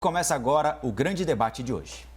Começa agora o grande debate de hoje.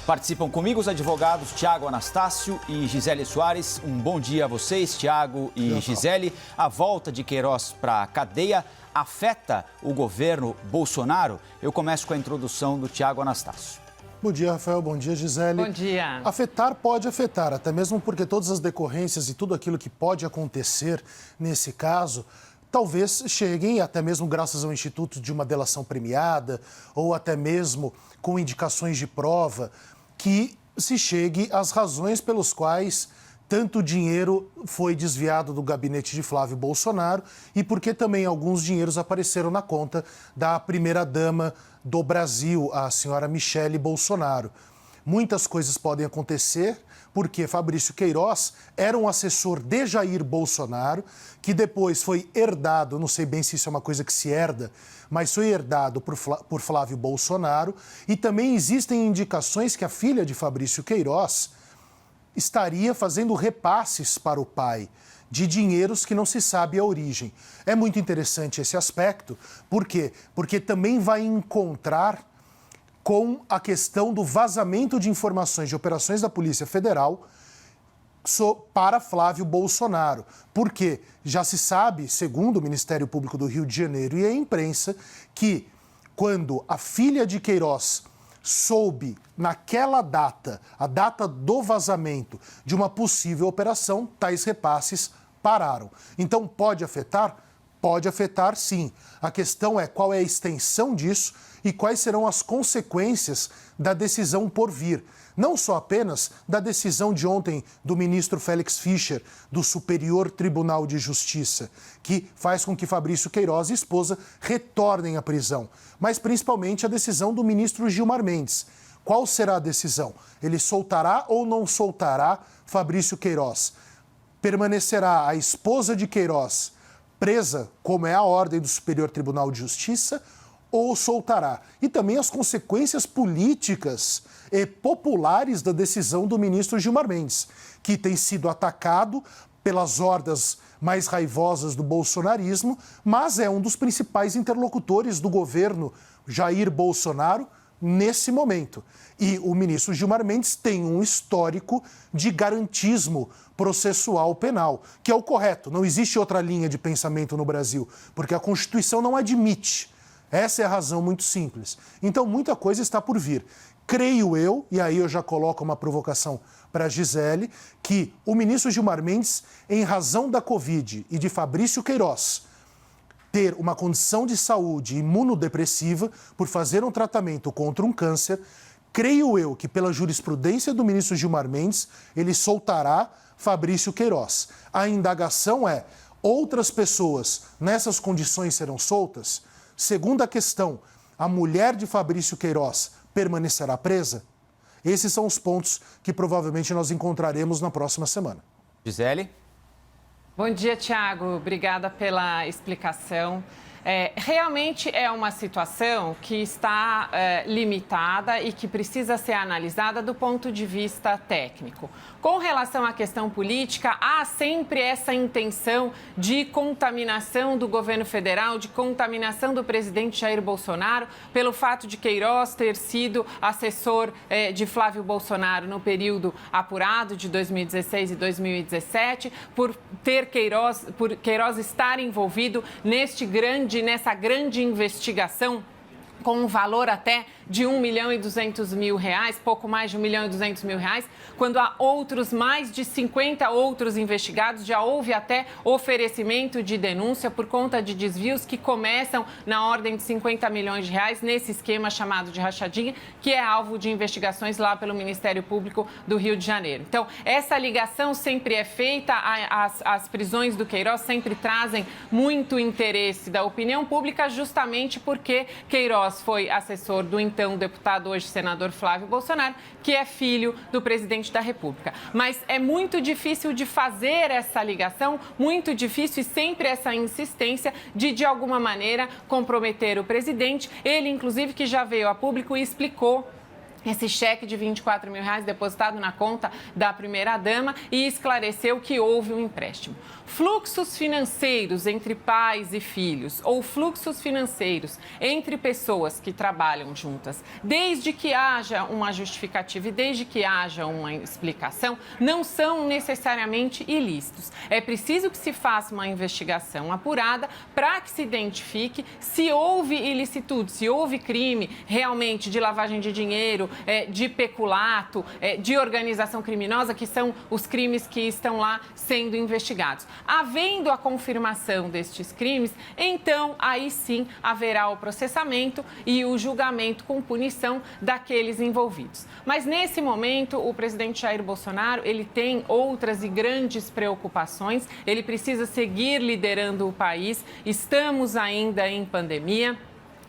Participam comigo os advogados Tiago Anastácio e Gisele Soares. Um bom dia a vocês, Tiago e Gisele. A volta de Queiroz para a cadeia afeta o governo Bolsonaro? Eu começo com a introdução do Tiago Anastácio. Bom dia, Rafael. Bom dia, Gisele. Bom dia. Afetar pode afetar, até mesmo porque todas as decorrências e tudo aquilo que pode acontecer nesse caso talvez cheguem, até mesmo graças ao Instituto de uma delação premiada, ou até mesmo com indicações de prova, que se chegue às razões pelas quais tanto dinheiro foi desviado do gabinete de Flávio Bolsonaro e porque também alguns dinheiros apareceram na conta da primeira-dama do Brasil, a senhora Michele Bolsonaro. Muitas coisas podem acontecer, porque Fabrício Queiroz era um assessor de Jair Bolsonaro, que depois foi herdado, não sei bem se isso é uma coisa que se herda, mas foi herdado por Flávio Bolsonaro. E também existem indicações que a filha de Fabrício Queiroz estaria fazendo repasses para o pai de dinheiros que não se sabe a origem. É muito interessante esse aspecto, por quê? Porque também vai encontrar com a questão do vazamento de informações de operações da Polícia Federal para Flávio Bolsonaro. Porque já se sabe, segundo o Ministério Público do Rio de Janeiro e a imprensa, que quando a filha de Queiroz soube, naquela data, a data do vazamento de uma possível operação, tais repasses pararam. Então, pode afetar? Pode afetar, sim. A questão é qual é a extensão disso e quais serão as consequências da decisão por vir. Não só apenas da decisão de ontem do ministro Félix Fischer, do Superior Tribunal de Justiça, que faz com que Fabrício Queiroz e esposa retornem à prisão, mas principalmente a decisão do ministro Gilmar Mendes. Qual será a decisão? Ele soltará ou não soltará Fabrício Queiroz? Permanecerá a esposa de Queiroz presa, como é a ordem do Superior Tribunal de Justiça, ou soltará? E também as consequências políticas e populares da decisão do ministro Gilmar Mendes, que tem sido atacado pelas hordas mais raivosas do bolsonarismo, mas é um dos principais interlocutores do governo Jair Bolsonaro nesse momento. E o ministro Gilmar Mendes tem um histórico de garantismo processual penal, que é o correto. Não existe outra linha de pensamento no Brasil, porque a Constituição não admite. Essa é a razão muito simples. Então, muita coisa está por vir. Creio eu, e aí eu já coloco uma provocação para a Gisele, que o ministro Gilmar Mendes, em razão da Covid e de Fabrício Queiroz ter uma condição de saúde imunodepressiva por fazer um tratamento contra um câncer, creio eu que pela jurisprudência do ministro Gilmar Mendes, ele soltará Fabrício Queiroz. A indagação é, outras pessoas nessas condições serão soltas? Segunda questão, a mulher de Fabrício Queiroz permanecerá presa? Esses são os pontos que provavelmente nós encontraremos na próxima semana. Gisele? Bom dia, Tiago. Obrigada pela explicação. Realmente é uma situação que está limitada e que precisa ser analisada do ponto de vista técnico. Com relação à questão política, há sempre essa intenção de contaminação do governo federal, de contaminação do presidente Jair Bolsonaro, pelo fato de Queiroz ter sido assessor de Flávio Bolsonaro no período apurado de 2016 e 2017, por Queiroz estar envolvido nessa grande investigação com um valor até de R$ 1.200.000, pouco mais de R$ 1.200.000, quando há mais de 50 outros investigados, já houve até oferecimento de denúncia por conta de desvios que começam na ordem de R$ 50 milhões nesse esquema chamado de rachadinha, que é alvo de investigações lá pelo Ministério Público do Rio de Janeiro. Então, essa ligação sempre é feita, as prisões do Queiroz sempre trazem muito interesse da opinião pública, justamente porque Queiroz foi assessor do então deputado, hoje senador Flávio Bolsonaro, que é filho do presidente da República. Mas é muito difícil de fazer essa ligação, muito difícil e sempre essa insistência de alguma maneira, comprometer o presidente. Ele, inclusive, que já veio a público e explicou esse cheque de R$24 mil depositado na conta da primeira-dama e esclareceu que houve um empréstimo. Fluxos financeiros entre pais e filhos ou fluxos financeiros entre pessoas que trabalham juntas, desde que haja uma justificativa e desde que haja uma explicação, não são necessariamente ilícitos. É preciso que se faça uma investigação apurada para que se identifique se houve ilicitude, se houve crime realmente de lavagem de dinheiro, de peculato, de organização criminosa, que são os crimes que estão lá sendo investigados. Havendo a confirmação destes crimes, então aí sim haverá o processamento e o julgamento com punição daqueles envolvidos. Mas nesse momento, o presidente Jair Bolsonaro, ele tem outras e grandes preocupações, ele precisa seguir liderando o país, estamos ainda em pandemia.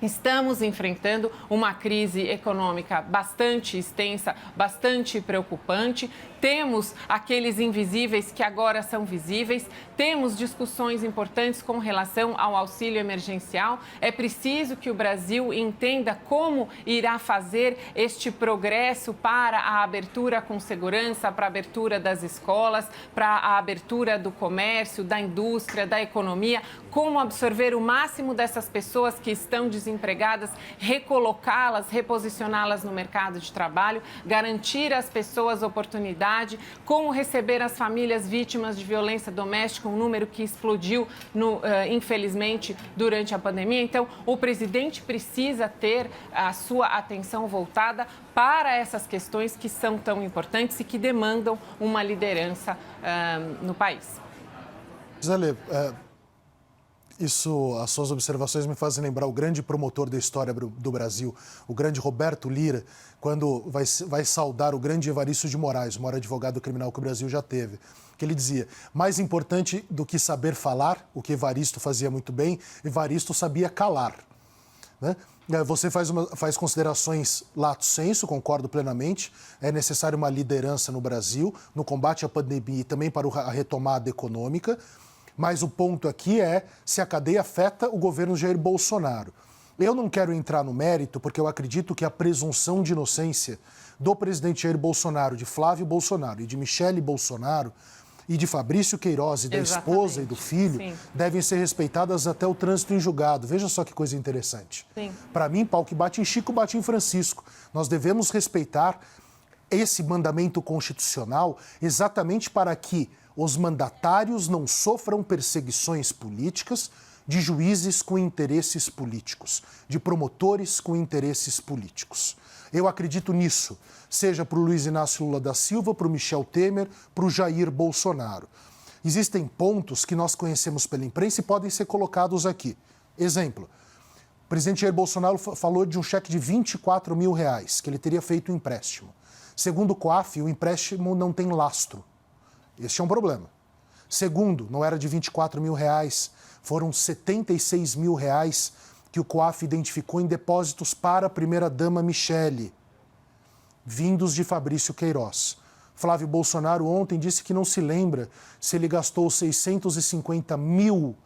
Estamos enfrentando uma crise econômica bastante extensa, bastante preocupante. Temos aqueles invisíveis que agora são visíveis. Temos discussões importantes com relação ao auxílio emergencial. É preciso que o Brasil entenda como irá fazer este progresso para a abertura com segurança, para a abertura das escolas, para a abertura do comércio, da indústria, da economia, como absorver o máximo dessas pessoas que estão desempregadas, recolocá-las, reposicioná-las no mercado de trabalho, garantir às pessoas oportunidade, como receber as famílias vítimas de violência doméstica, um número que explodiu, infelizmente, durante a pandemia. Então, o presidente precisa ter a sua atenção voltada para essas questões que são tão importantes e que demandam uma liderança no país. Gisele, as suas observações me fazem lembrar o grande promotor da história do Brasil, o grande Roberto Lira, quando vai saudar o grande Evaristo de Moraes, o maior advogado criminal que o Brasil já teve, que ele dizia, mais importante do que saber falar, o que Evaristo fazia muito bem, Evaristo sabia calar, né? Você faz considerações lato sensu, concordo plenamente, é necessário uma liderança no Brasil, no combate à pandemia e também para a retomada econômica. Mas o ponto aqui é se a cadeia afeta o governo Jair Bolsonaro. Eu não quero entrar no mérito, porque eu acredito que a presunção de inocência do presidente Jair Bolsonaro, de Flávio Bolsonaro e de Michele Bolsonaro e de Fabrício Queiroz e da esposa e do filho, sim, devem ser respeitadas até o trânsito em julgado. Veja só que coisa interessante. Para mim, pau que bate em Chico, bate em Francisco. Nós devemos respeitar esse mandamento constitucional exatamente para que os mandatários não sofram perseguições políticas de juízes com interesses políticos, de promotores com interesses políticos. Eu acredito nisso, seja para o Luiz Inácio Lula da Silva, para o Michel Temer, para o Jair Bolsonaro. Existem pontos que nós conhecemos pela imprensa e podem ser colocados aqui. Exemplo, o presidente Jair Bolsonaro falou de um cheque de R$24 mil, que ele teria feito um empréstimo. Segundo o COAF, o empréstimo não tem lastro. Este é um problema. Segundo, não era de R$24 mil, foram R$76 mil que o COAF identificou em depósitos para a primeira-dama Michele, vindos de Fabrício Queiroz. Flávio Bolsonaro ontem disse que não se lembra se ele gastou R$650 mil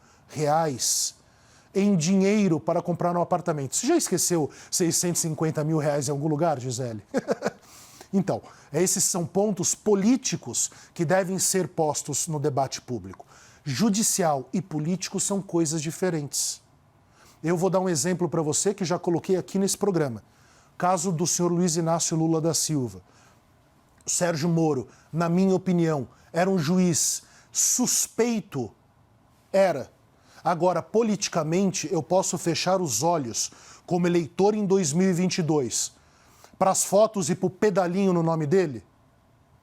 em dinheiro para comprar um apartamento. Você já esqueceu R$650 mil em algum lugar, Gisele? Então, esses são pontos políticos que devem ser postos no debate público. Judicial e político são coisas diferentes. Eu vou dar um exemplo para você que já coloquei aqui nesse programa. Caso do senhor Luiz Inácio Lula da Silva. O Sérgio Moro, na minha opinião, era um juiz suspeito. Era. Agora, politicamente, eu posso fechar os olhos como eleitor em 2022 para as fotos e para o pedalinho no nome dele?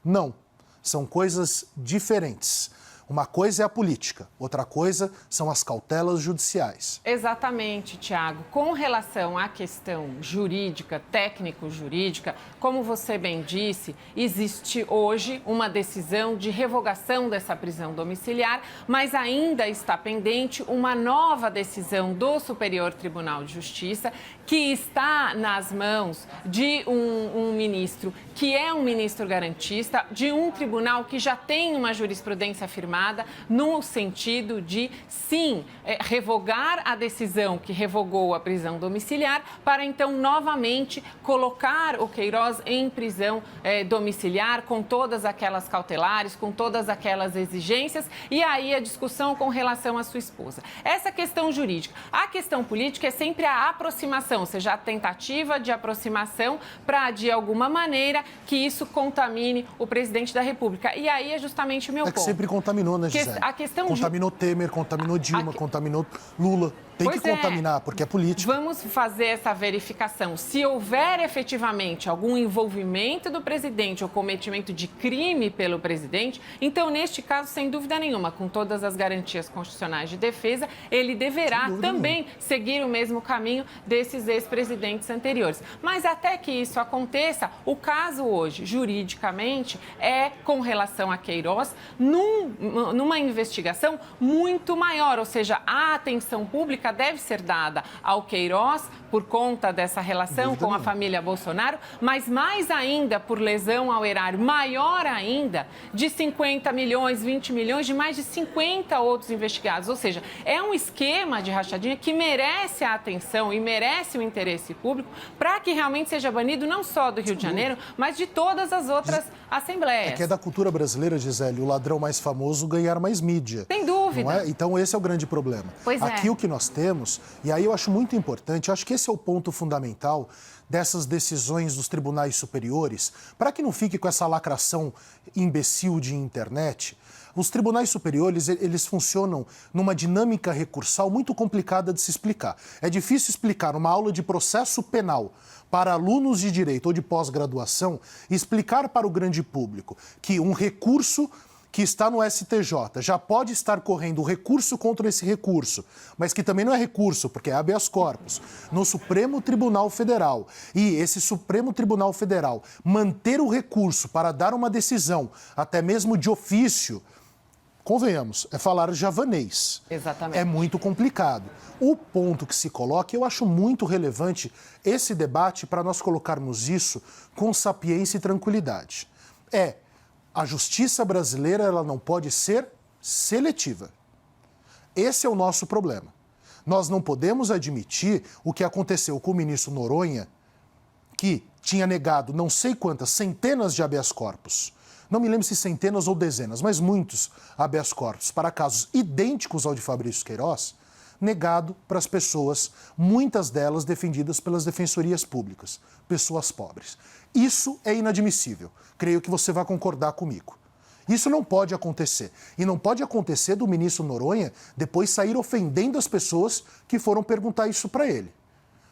Não. São coisas diferentes. Uma coisa é a política, outra coisa são as cautelas judiciais. Exatamente, Tiago. Com relação à questão jurídica, técnico-jurídica, como você bem disse, existe hoje uma decisão de revogação dessa prisão domiciliar, mas ainda está pendente uma nova decisão do Superior Tribunal de Justiça, que está nas mãos de um ministro que é um ministro garantista, de um tribunal que já tem uma jurisprudência firmada aproximada no sentido de, sim, revogar a decisão que revogou a prisão domiciliar para, então, novamente colocar o Queiroz em prisão domiciliar com todas aquelas cautelares, com todas aquelas exigências e aí a discussão com relação à sua esposa. Essa questão jurídica. A questão política é sempre a aproximação, ou seja, a tentativa de aproximação para, de alguma maneira, que isso contamine o presidente da República. E aí é justamente o meu ponto. Sempre contaminou, né, Gisele? Contaminou Temer, contaminou Dilma, contaminou Lula. Tem que contaminar, porque é política. Vamos fazer essa verificação. Se houver efetivamente algum envolvimento do presidente ou cometimento de crime pelo presidente, então, neste caso, sem dúvida nenhuma, com todas as garantias constitucionais de defesa, ele deverá também seguir o mesmo caminho desses ex-presidentes anteriores. Mas até que isso aconteça, o caso hoje, juridicamente, é com relação a Queiroz, numa investigação muito maior, ou seja, a atenção pública deve ser dada ao Queiroz por conta dessa relação com a família Bolsonaro, mas mais ainda por lesão ao erário, maior ainda, de 50 milhões, 20 milhões, de mais de 50 outros investigados. Ou seja, é um esquema de rachadinha que merece a atenção e merece o interesse público para que realmente seja banido não só do Rio de Janeiro, mas de todas as outras assembleias. É que é da cultura brasileira, Gisele, o ladrão mais famoso ganhar mais mídia. Sem dúvida. Não é? Então, esse é o grande problema. Pois Aqui o que nós temos, e aí eu acho muito importante, eu acho que esse é o ponto fundamental dessas decisões dos tribunais superiores, para que não fique com essa lacração imbecil de internet. Os tribunais superiores, eles funcionam numa dinâmica recursal muito complicada de se explicar. É difícil explicar uma aula de processo penal para alunos de direito ou de pós-graduação, explicar para o grande público que um recurso que está no STJ já pode estar correndo recurso contra esse recurso, mas que também não é recurso, porque é habeas corpus, no Supremo Tribunal Federal. E esse Supremo Tribunal Federal manter o recurso para dar uma decisão, até mesmo de ofício, convenhamos, é falar javanês. Exatamente. É muito complicado. O ponto que se coloca, eu acho muito relevante esse debate para nós colocarmos isso com sapiência e tranquilidade. A justiça brasileira, ela não pode ser seletiva. Esse é o nosso problema. Nós não podemos admitir o que aconteceu com o ministro Noronha, que tinha negado não sei quantas centenas de habeas corpus. Não me lembro se centenas ou dezenas, mas muitos habeas corpus para casos idênticos ao de Fabrício Queiroz, negado para as pessoas, muitas delas defendidas pelas defensorias públicas, pessoas pobres. Isso é inadmissível. Creio que você vai concordar comigo. Isso não pode acontecer. E não pode acontecer do ministro Noronha depois sair ofendendo as pessoas que foram perguntar isso para ele.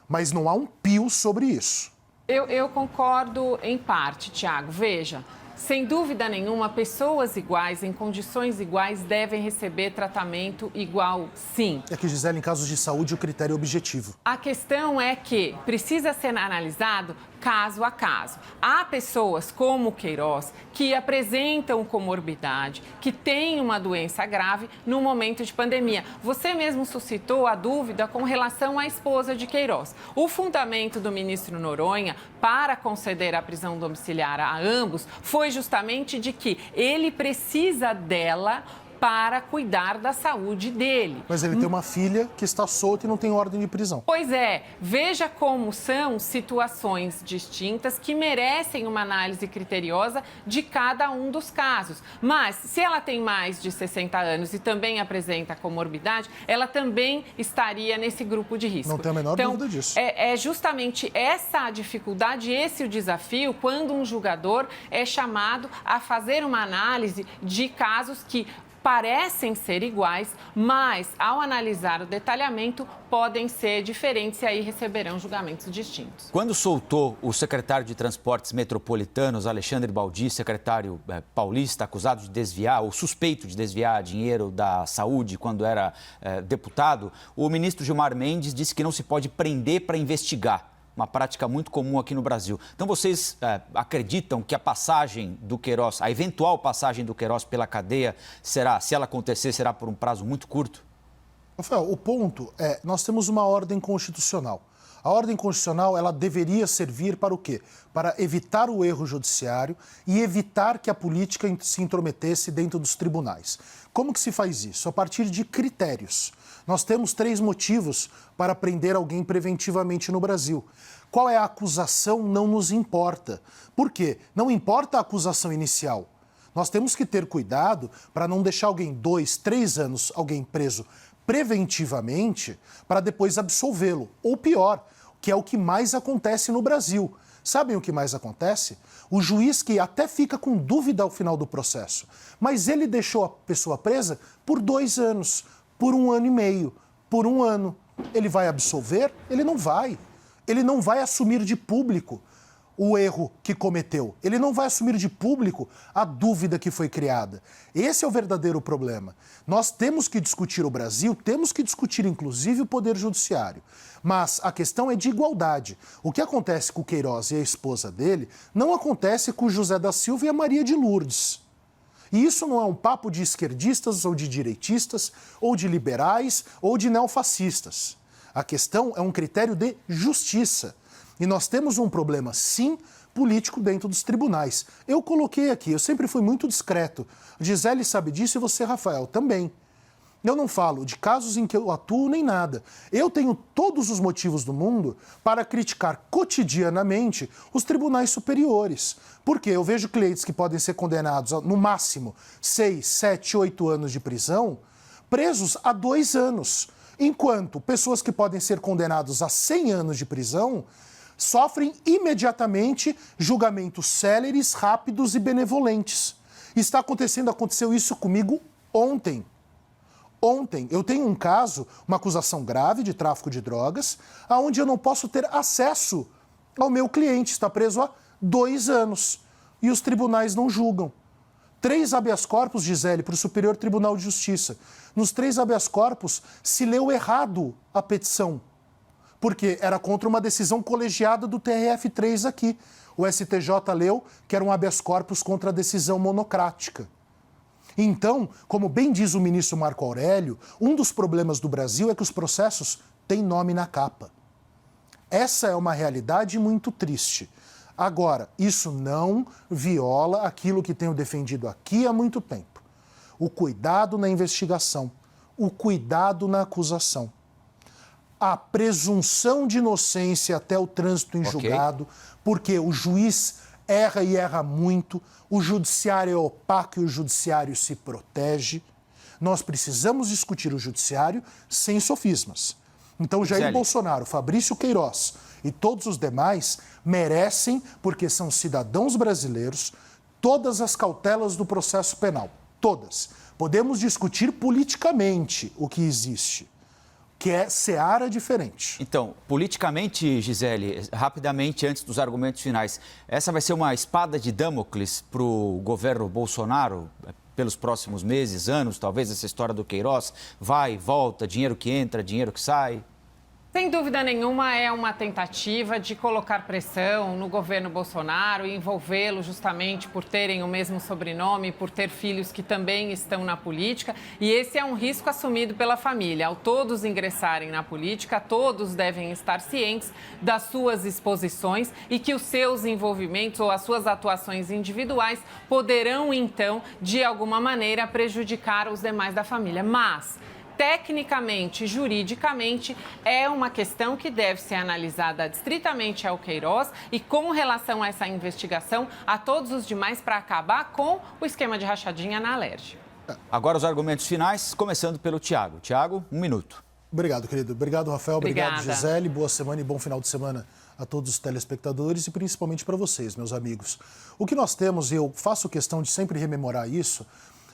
Mas não há um pio sobre isso. Eu concordo em parte, Tiago. Veja, sem dúvida nenhuma, pessoas iguais, em condições iguais, devem receber tratamento igual, sim. É que, Gisele, em casos de saúde, o critério é objetivo. A questão é que precisa ser analisado caso a caso. Há pessoas como o Queiroz que apresentam comorbidade, que têm uma doença grave no momento de pandemia. Você mesmo suscitou a dúvida com relação à esposa de Queiroz. O fundamento do ministro Noronha para conceder a prisão domiciliar a ambos foi justamente de que ele precisa dela para cuidar da saúde dele. Mas ele tem uma filha que está solta e não tem ordem de prisão. Pois é, veja como são situações distintas que merecem uma análise criteriosa de cada um dos casos. Mas, se ela tem mais de 60 anos e também apresenta comorbidade, ela também estaria nesse grupo de risco. Não tenho a menor dúvida disso. É justamente essa a dificuldade, esse o desafio, quando um julgador é chamado a fazer uma análise de casos que parecem ser iguais, mas, ao analisar o detalhamento, podem ser diferentes e aí receberão julgamentos distintos. Quando soltou o secretário de Transportes Metropolitanos, Alexandre Baldi, secretário paulista, acusado de desviar, ou suspeito de desviar dinheiro da saúde quando era deputado, o ministro Gilmar Mendes disse que não se pode prender para investigar. Uma prática muito comum aqui no Brasil. Então, vocês acreditam que a passagem do Queiroz, a eventual passagem do Queiroz pela cadeia, será, se ela acontecer, será por um prazo muito curto? Rafael, o ponto é, nós temos uma ordem constitucional. A ordem constitucional, ela deveria servir para o quê? Para evitar o erro judiciário e evitar que a política se intrometesse dentro dos tribunais. Como que se faz isso? A partir de critérios. Nós temos 3 motivos para prender alguém preventivamente no Brasil. Qual é a acusação não nos importa. Por quê? Não importa a acusação inicial. Nós temos que ter cuidado para não deixar alguém 2, 3 anos, alguém preso preventivamente, para depois absolvê-lo. Ou pior, que é o que mais acontece no Brasil. Sabem o que mais acontece? O juiz que até fica com dúvida ao final do processo, mas ele deixou a pessoa presa por 2 anos, por 1 ano e meio, por 1 ano. Ele vai absolver? Ele não vai. Ele não vai assumir de público o erro que cometeu. Ele não vai assumir de público a dúvida que foi criada. Esse é o verdadeiro problema. Nós temos que discutir o Brasil, temos que discutir inclusive o Poder Judiciário. Mas a questão é de igualdade. O que acontece com o Queiroz e a esposa dele não acontece com o José da Silva e a Maria de Lourdes. E isso não é um papo de esquerdistas ou de direitistas, ou de liberais ou de neofascistas. A questão é um critério de justiça. E nós temos um problema, sim, político dentro dos tribunais. Eu coloquei aqui, eu sempre fui muito discreto. Gisele sabe disso e você, Rafael, também. Eu não falo de casos em que eu atuo nem nada. Eu tenho todos os motivos do mundo para criticar cotidianamente os tribunais superiores. Porque eu vejo clientes que podem ser condenados a, no máximo, 6, 7, 8 anos de prisão, presos a 2 anos. Enquanto pessoas que podem ser condenadas a 100 anos de prisão sofrem imediatamente julgamentos céleres, rápidos e benevolentes. Aconteceu isso comigo ontem. Ontem eu tenho um caso, uma acusação grave de tráfico de drogas, onde eu não posso ter acesso ao meu cliente, está preso há 2 anos e os tribunais não julgam. 3 habeas corpus, Gisele, para o Superior Tribunal de Justiça. Nos 3 habeas corpus se leu errado a petição, porque era contra uma decisão colegiada do TRF3 aqui. O STJ leu que era um habeas corpus contra a decisão monocrática. Então, como bem diz o ministro Marco Aurélio, um dos problemas do Brasil é que os processos têm nome na capa. Essa é uma realidade muito triste. Agora, isso não viola aquilo que tenho defendido aqui há muito tempo. O cuidado na investigação, o cuidado na acusação. A presunção de inocência até o trânsito em julgado, porque o juiz erra e erra muito, o judiciário é opaco e o judiciário se protege. Nós precisamos discutir o judiciário sem sofismas. Então, Jair Bolsonaro, Fabrício Queiroz e todos os demais merecem, porque são cidadãos brasileiros, todas as cautelas do processo penal. Todas. Podemos discutir politicamente o que existe, que é seara diferente. Então, politicamente, Gisele, rapidamente, antes dos argumentos finais, essa vai ser uma espada de Damocles para o governo Bolsonaro pelos próximos meses, anos, talvez essa história do Queiroz, vai e volta, dinheiro que entra, dinheiro que sai? Sem dúvida nenhuma, é uma tentativa de colocar pressão no governo Bolsonaro e envolvê-lo justamente por terem o mesmo sobrenome, por ter filhos que também estão na política. E esse é um risco assumido pela família. Ao todos ingressarem na política, todos devem estar cientes das suas exposições e que os seus envolvimentos ou as suas atuações individuais poderão, então, de alguma maneira, prejudicar os demais da família. Mas tecnicamente, juridicamente, é uma questão que deve ser analisada distritamente ao Queiroz e com relação a essa investigação a todos os demais para acabar com o esquema de rachadinha na Alerj. Agora os argumentos finais, começando pelo Tiago. Tiago, 1 minuto. Obrigado, querido. Obrigado, Rafael. Obrigada. Obrigado, Gisele. Boa semana e bom final de semana a todos os telespectadores e principalmente para vocês, meus amigos. O que nós temos, e eu faço questão de sempre rememorar isso,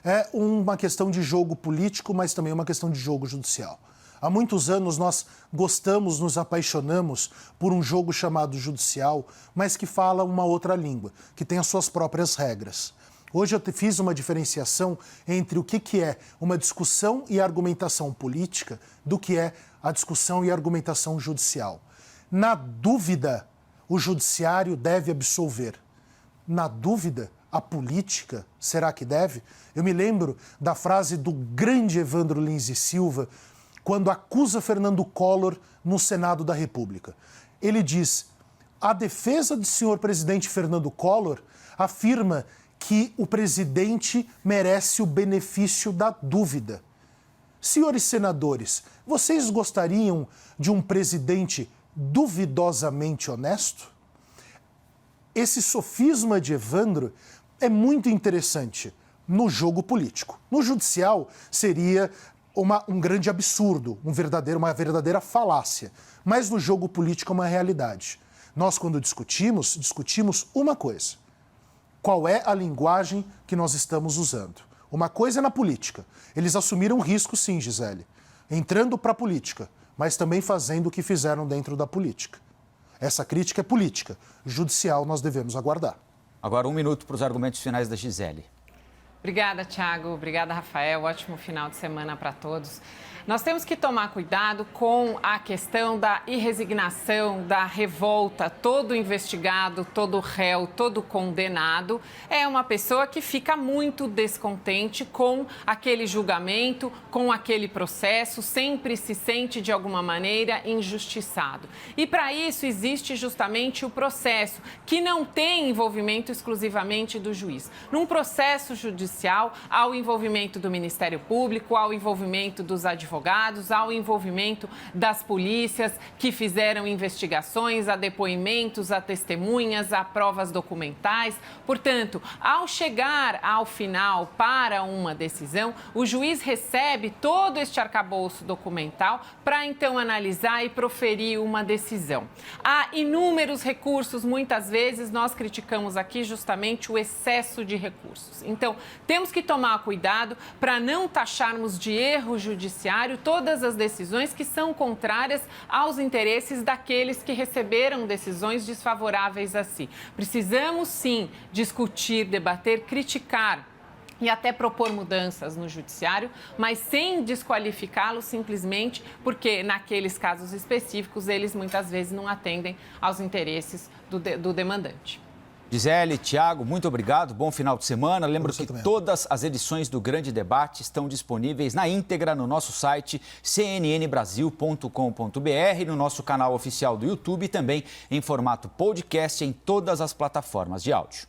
é uma questão de jogo político, mas também uma questão de jogo judicial. Há muitos anos nós gostamos, nos apaixonamos por um jogo chamado judicial, mas que fala uma outra língua, que tem as suas próprias regras. Hoje eu fiz uma diferenciação entre o que é uma discussão e argumentação política do que é a discussão e argumentação judicial. Na dúvida, o judiciário deve absolver. Na dúvida, a política, será que deve? Eu me lembro da frase do grande Evandro Lins e Silva, quando acusa Fernando Collor no Senado da República. Ele diz: a defesa do senhor presidente Fernando Collor afirma que o presidente merece o benefício da dúvida. Senhores senadores, vocês gostariam de um presidente duvidosamente honesto? Esse sofisma de Evandro é muito interessante no jogo político. No judicial, seria um grande absurdo, uma verdadeira falácia. Mas no jogo político é uma realidade. Nós, quando discutimos uma coisa. Qual é a linguagem que nós estamos usando? Uma coisa é na política. Eles assumiram risco, sim, Gisele, entrando para a política, mas também fazendo o que fizeram dentro da política. Essa crítica é política. Judicial, nós devemos aguardar. Agora, 1 minuto para os argumentos finais da Gisele. Obrigada, Thiago. Obrigada, Rafael. Ótimo final de semana para todos. Nós temos que tomar cuidado com a questão da irresignação, da revolta. Todo investigado, todo réu, todo condenado é uma pessoa que fica muito descontente com aquele julgamento, com aquele processo, sempre se sente de alguma maneira injustiçado. E para isso existe justamente o processo, que não tem envolvimento exclusivamente do juiz. Num processo judicial, há o envolvimento do Ministério Público, há o envolvimento dos advogados, ao envolvimento das polícias que fizeram investigações, a depoimentos, a testemunhas, a provas documentais. Portanto, ao chegar ao final para uma decisão, o juiz recebe todo este arcabouço documental para então analisar e proferir uma decisão. Há inúmeros recursos, muitas vezes nós criticamos aqui justamente o excesso de recursos. Então, temos que tomar cuidado para não taxarmos de erro judiciário todas as decisões que são contrárias aos interesses daqueles que receberam decisões desfavoráveis a si. Precisamos, sim, discutir, debater, criticar e até propor mudanças no judiciário, mas sem desqualificá-lo simplesmente porque, naqueles casos específicos, eles muitas vezes não atendem aos interesses do demandante. Gisele, Thiago, muito obrigado. Bom final de semana. Lembro que todas as edições do Grande Debate estão disponíveis na íntegra no nosso site cnnbrasil.com.br, no nosso canal oficial do YouTube e também em formato podcast em todas as plataformas de áudio.